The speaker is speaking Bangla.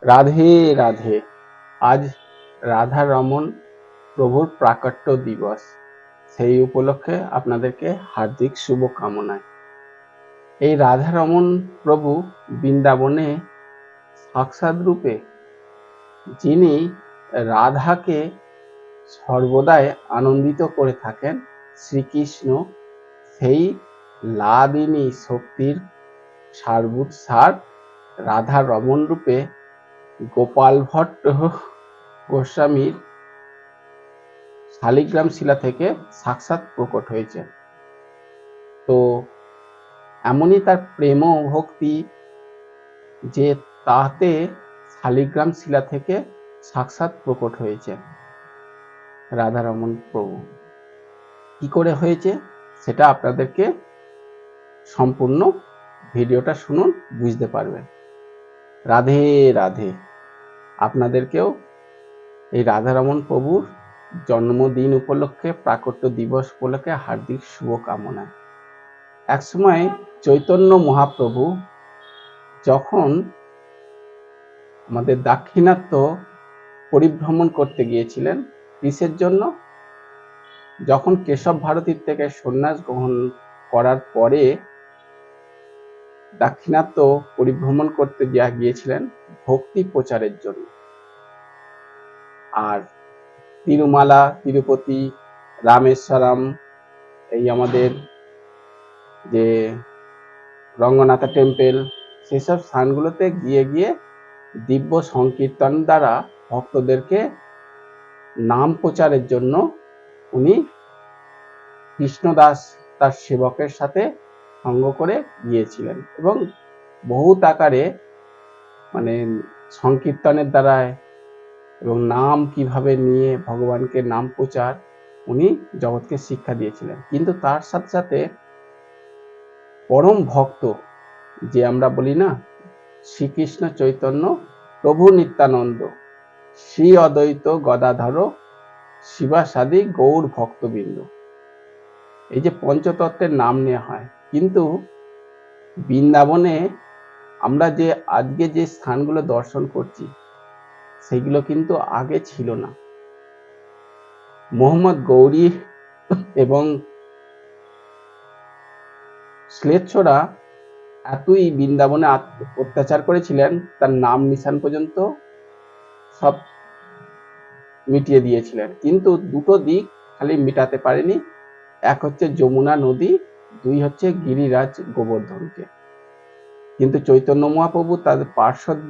রাধে রাধে। আজ রাধা রমন প্রভুর প্রাকট্য দিবস। সেই উপলক্ষে আপনাদেরকে হার্দিক শুভকামনায়। এই রাধা রমন প্রভু বৃন্দাবনে সাক্ষাৎ রূপে, যিনি রাধাকে সর্বদাই আনন্দিত করে থাকেন, শ্রীকৃষ্ণ সেই লাদিনী শক্তির সারভূত সার রাধা রমন রূপে গোপাল ভট্ট গোস্বামীর শালিগ্রাম শিলা থেকে সাক্ষাৎ প্রকট হয়েছে। তো এমনই তার প্রেম ও ভক্তি যে তাতে শালিগ্রাম শিলা থেকে সাক্ষাৎ প্রকট হয়েছে রাধারমণ প্রভু। কি করে হয়েছে সেটা আপনাদেরকে সম্পূর্ণ ভিডিওটা শুনুন, বুঝতে পারবেন। রাধে রাধে। আপনাদেরকেও এই রাধারমণ প্রভুর জন্মদিন উপলক্ষে, প্রাকট্য দিবস উপলক্ষে হার্দিক শুভকামনা। একসময় চৈতন্য মহাপ্রভু যখন আমাদের দাক্ষিণাত্য পরিভ্রমণ করতে গিয়েছিলেন, কিসের জন্য? যখন কেশব ভারতীর থেকে সন্ন্যাস গ্রহণ করার পরে দাক্ষিণাত্য পরিভ্রমণ করতে গিয়েছিলেন ভক্তি প্রচারের জন্য। আর তিরুমালা, তিরুপতি, রামেশ্বরম, এই আমাদের যে রঙ্গনাথা টেম্পল, সেসব স্থানগুলোতে গিয়ে গিয়ে দিব্য সংকীর্তন দ্বারা ভক্তদেরকে নাম প্রচারের জন্য উনি কৃষ্ণদাস তার সেবকের সাথে সঙ্গ করে গিয়েছিলেন, এবং বহুত আকারে মানে সংকীর্তনের দ্বারায় এবং নাম কিভাবে নিয়ে ভগবানকে নাম প্রচার উনি জগৎকে শিক্ষা দিয়েছিলেন। কিন্তু তার সাথে সাথে পরম ভক্ত, যে আমরা বলি না, শ্রীকৃষ্ণ চৈতন্য প্রভু নিত্যানন্দ শ্রী অদ্বৈত গদাধর শিবাসাদি গৌর ভক্তবৃন্দ, এই যে পঞ্চতত্ত্বের নাম নেওয়া হয়, কিন্তু বৃন্দাবনে আমরা যে আজকে যে স্থানগুলো দর্শন করছি সেগুলো কিন্তু আগে ছিল না। মোহাম্মদ গৌরী এবং শ্লেচ্ছরা এতই বৃন্দাবনে অত্যাচার করেছিলেন, তার নাম নিশান পর্যন্ত সব মিটিয়ে দিয়েছিলেন, কিন্তু দুটো দিক খালি মিটাতে পারেনি। এক হচ্ছে যমুনা নদী, দুই হচ্ছে গিরিরাজ গোবর্ধনকে। কিন্তু চৈতন্য মহাপ্রভু তাদের পার্শ্বদ